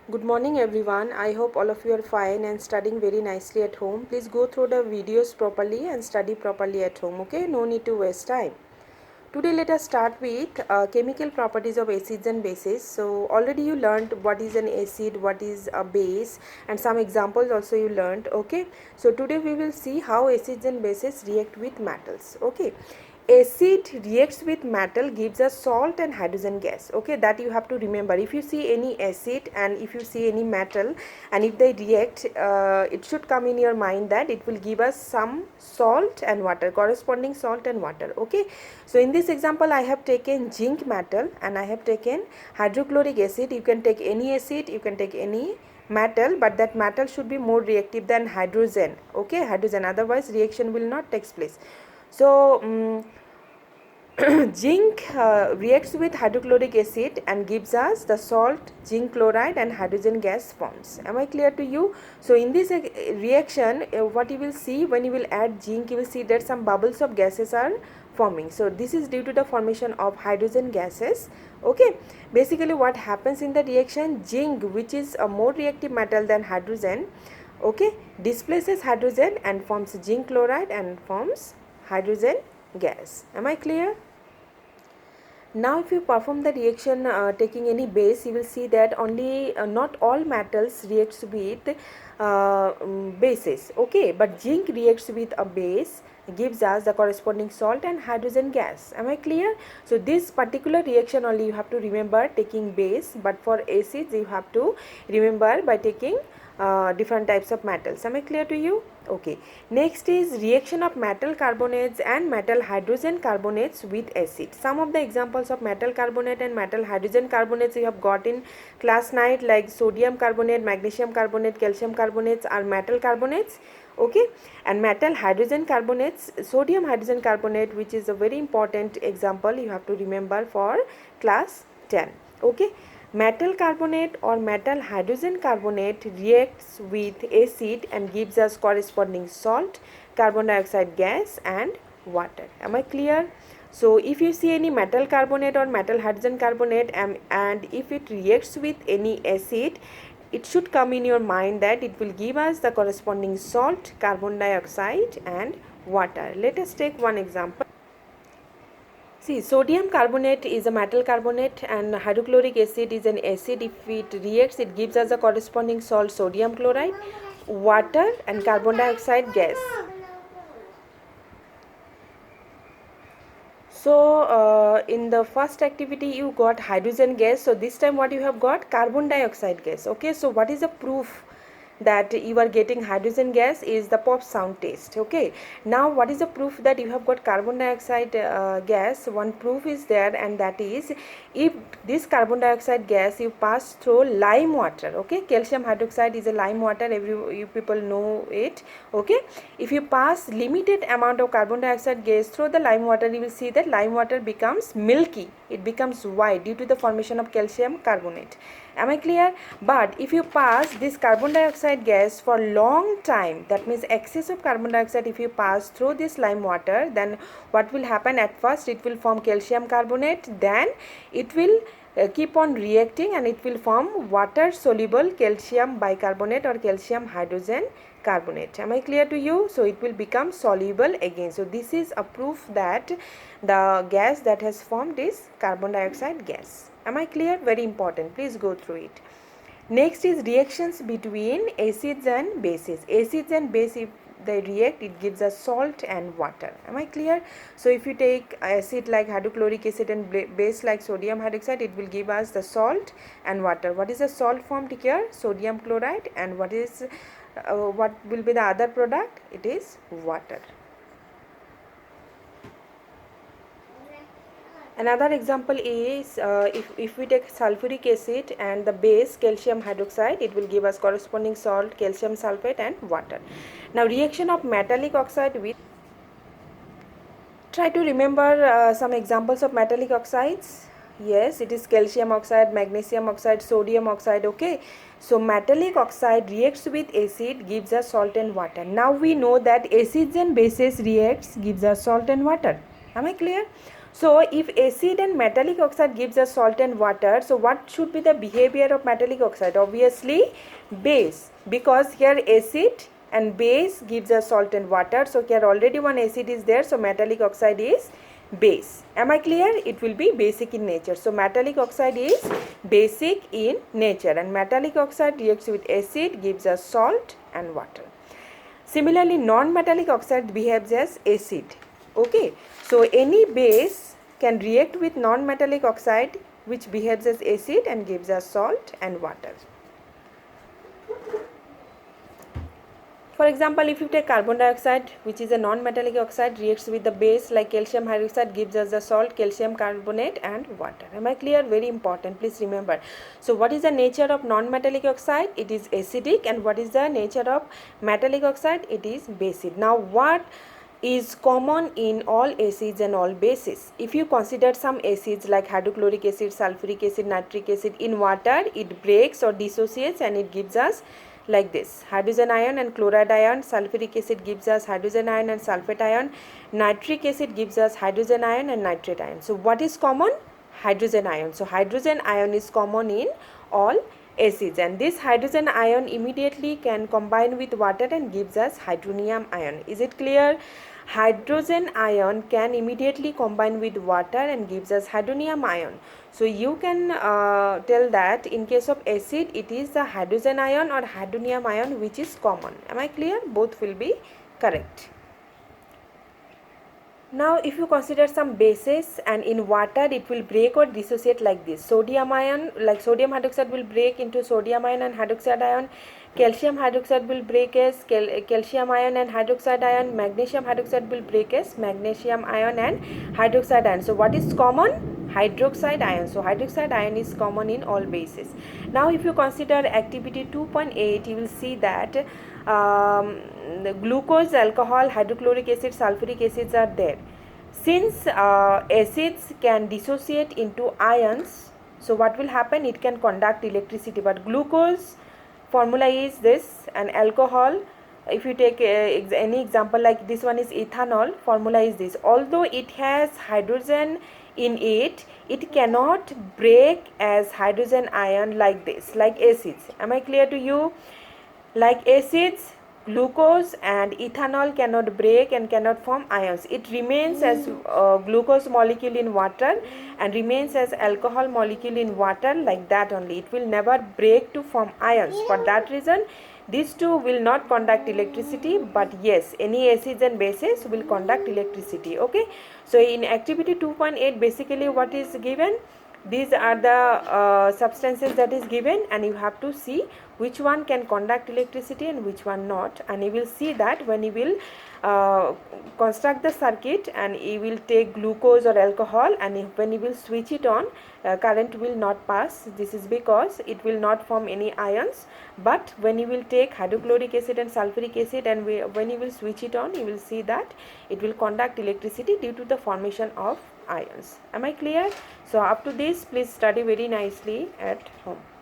Good morning everyone. I hope all of you are fine and studying very nicely at home. Please go through the videos properly and study properly at home, okay? No need to waste time. Today let us start with chemical properties of acids and bases. So already you learned what is an acid, what is a base, and some examples also you learned, okay? So today we will see how acids and bases react with metals, okay? Acid reacts with metal, gives us salt and hydrogen gas, okay? That you have to remember. If you see any acid and if you see any metal and if they react, it should come in your mind that it will give us some salt and water, corresponding salt and water, okay? So in this example I have taken zinc metal and I have taken hydrochloric acid. You can take any acid, you can take any metal, but that metal should be more reactive than hydrogen, okay? Hydrogen, otherwise reaction will not take place. So zinc reacts with hydrochloric acid and gives us the salt, zinc chloride, and hydrogen gas forms. Am I clear to you? So in this reaction, what you will see when you will add zinc, you will see that some bubbles of gases are forming. So this is due to the formation of hydrogen gases, okay? Basically what happens in the reaction, zinc, which is a more reactive metal than hydrogen, okay, displaces hydrogen and forms zinc chloride and forms hydrogen gas. Am I clear? Now if you perform the reaction taking any base, you will see that only not all metals reacts with bases, okay, but zinc reacts with a base, gives us the corresponding salt and hydrogen gas. Am I clear? So this particular reaction only you have to remember taking base, but for acids you have to remember by taking different types of metals. Am I clear to you? Okay. Next is reaction of metal carbonates and metal hydrogen carbonates with acid. Some of the examples of metal carbonate and metal hydrogen carbonates you have got in class 9, like sodium carbonate, magnesium carbonate, calcium carbonates are metal carbonates, okay? And metal hydrogen carbonates, sodium hydrogen carbonate, which is a very important example you have to remember for class 10, okay? Metal carbonate or metal hydrogen carbonate reacts with acid and gives us corresponding salt, carbon dioxide gas, and water. Am I clear? So if you see any metal carbonate or metal hydrogen carbonate and if it reacts with any acid, it should come in your mind that it will give us the corresponding salt, carbon dioxide, and water. Let us take one example. See, sodium carbonate is a metal carbonate and hydrochloric acid is an acid. If it reacts, it gives us a corresponding salt, sodium chloride, water, and carbon dioxide gas. So in the first activity you got hydrogen gas. So this time what you have got? Carbon dioxide gas. Okay, so what is the proof that you are getting hydrogen gas is the pop sound test, okay? Now what is the proof that you have got carbon dioxide gas? One proof is there, and that is if this carbon dioxide gas you pass through lime water, okay? Calcium hydroxide is a lime water, you people know it, okay? If you pass limited amount of carbon dioxide gas through the lime water, you will see that lime water becomes milky, it becomes white due to the formation of calcium carbonate. Am I clear? But if you pass this carbon dioxide gas for long time, that means excess of carbon dioxide, if you pass through this lime water, then what will happen? At first it will form calcium carbonate, then it will keep on reacting and it will form water soluble calcium bicarbonate or calcium hydrogen carbonate. Am I clear to you? So it will become soluble again. So this is a proof that the gas that has formed is carbon dioxide gas. Am I clear? Very important. Please go through it. Next is reactions between acids and bases. Acids and base, if they react, it gives us salt and water. Am I clear? So if you take acid like hydrochloric acid and base like sodium hydroxide, it will give us the salt and water. What is the salt formed here? Sodium chloride. And what will be the other product? It is water. Another example is if we take sulfuric acid and the base calcium hydroxide, it will give us corresponding salt, calcium sulfate, and water. Now reaction of metallic oxide with, try to remember some examples of metallic oxides. Yes, it is calcium oxide, magnesium oxide, sodium oxide, okay? So metallic oxide reacts with acid, gives us salt and water. Now we know that acids and bases reacts, gives us salt and water. Am I clear? So if acid and metallic oxide gives us salt and water, so what should be the behavior of metallic oxide? Obviously base, because here acid and base gives us salt and water. So here already one acid is there, so metallic oxide is base. Am I clear? It will be basic in nature. So metallic oxide is basic in nature, and metallic oxide reacts with acid, gives us salt and water. Similarly, non-metallic oxide behaves as acid. Okay, so any base can react with non-metallic oxide which behaves as acid and gives us salt and water. For example, if you take carbon dioxide, which is a non-metallic oxide, reacts with the base like calcium hydroxide, gives us the salt, calcium carbonate and water. Am I clear? Very important, please remember. So what is the nature of non-metallic oxide? It is acidic. And what is the nature of metallic oxide? It is basic. Now what is common in all acids and all bases? If you consider some acids like hydrochloric acid, sulfuric acid, nitric acid in water, it breaks or dissociates and it gives us like this: hydrogen ion and chloride ion. Sulfuric acid gives us hydrogen ion and sulfate ion. Nitric acid gives us hydrogen ion and nitrate ion. So what is common? Hydrogen ion. So hydrogen ion is common in all acids, and this hydrogen ion immediately can combine with water and gives us hydronium ion. Is it clear? Hydrogen ion can immediately combine with water and gives us hydronium ion. So you can tell that in case of acid it is the hydrogen ion or hydronium ion which is common. Am I clear? Both will be correct. Now if you consider some bases, and in water it will break or dissociate like this: sodium ion, like sodium hydroxide will break into sodium ion and hydroxide ion. Calcium hydroxide will break as calcium ion and hydroxide ion. Magnesium hydroxide will break as magnesium ion and hydroxide ion. So what is common? Hydroxide ion. So hydroxide ion is common in all bases. Now if you consider activity 2.8, you will see that the glucose, alcohol, hydrochloric acid, sulfuric acids are there. Since acids can dissociate into ions, so what will happen? It can conduct electricity. But glucose formula is this, and alcohol, if you take any example like this one is ethanol, formula is this. Although it has hydrogen in it, it cannot break as hydrogen ion like this, like acids. Am I clear to you? Like acids, glucose and ethanol cannot break and cannot form ions. It remains as glucose molecule in water and remains as alcohol molecule in water, like that only. It will never break to form ions. For that reason, these two will not conduct electricity, but yes, any acids and bases will conduct electricity. Okay, so in activity 2.8, basically what is given? These are the substances that is given, and you have to see which one can conduct electricity and which one not. And you will see that when you will construct the circuit and you will take glucose or alcohol, and when you will switch it on, current will not pass. This is because it will not form any ions. But when you will take hydrochloric acid and sulfuric acid, and when you will switch it on, you will see that it will conduct electricity due to the formation of ions. Am I clear? So up to this, please study very nicely at home.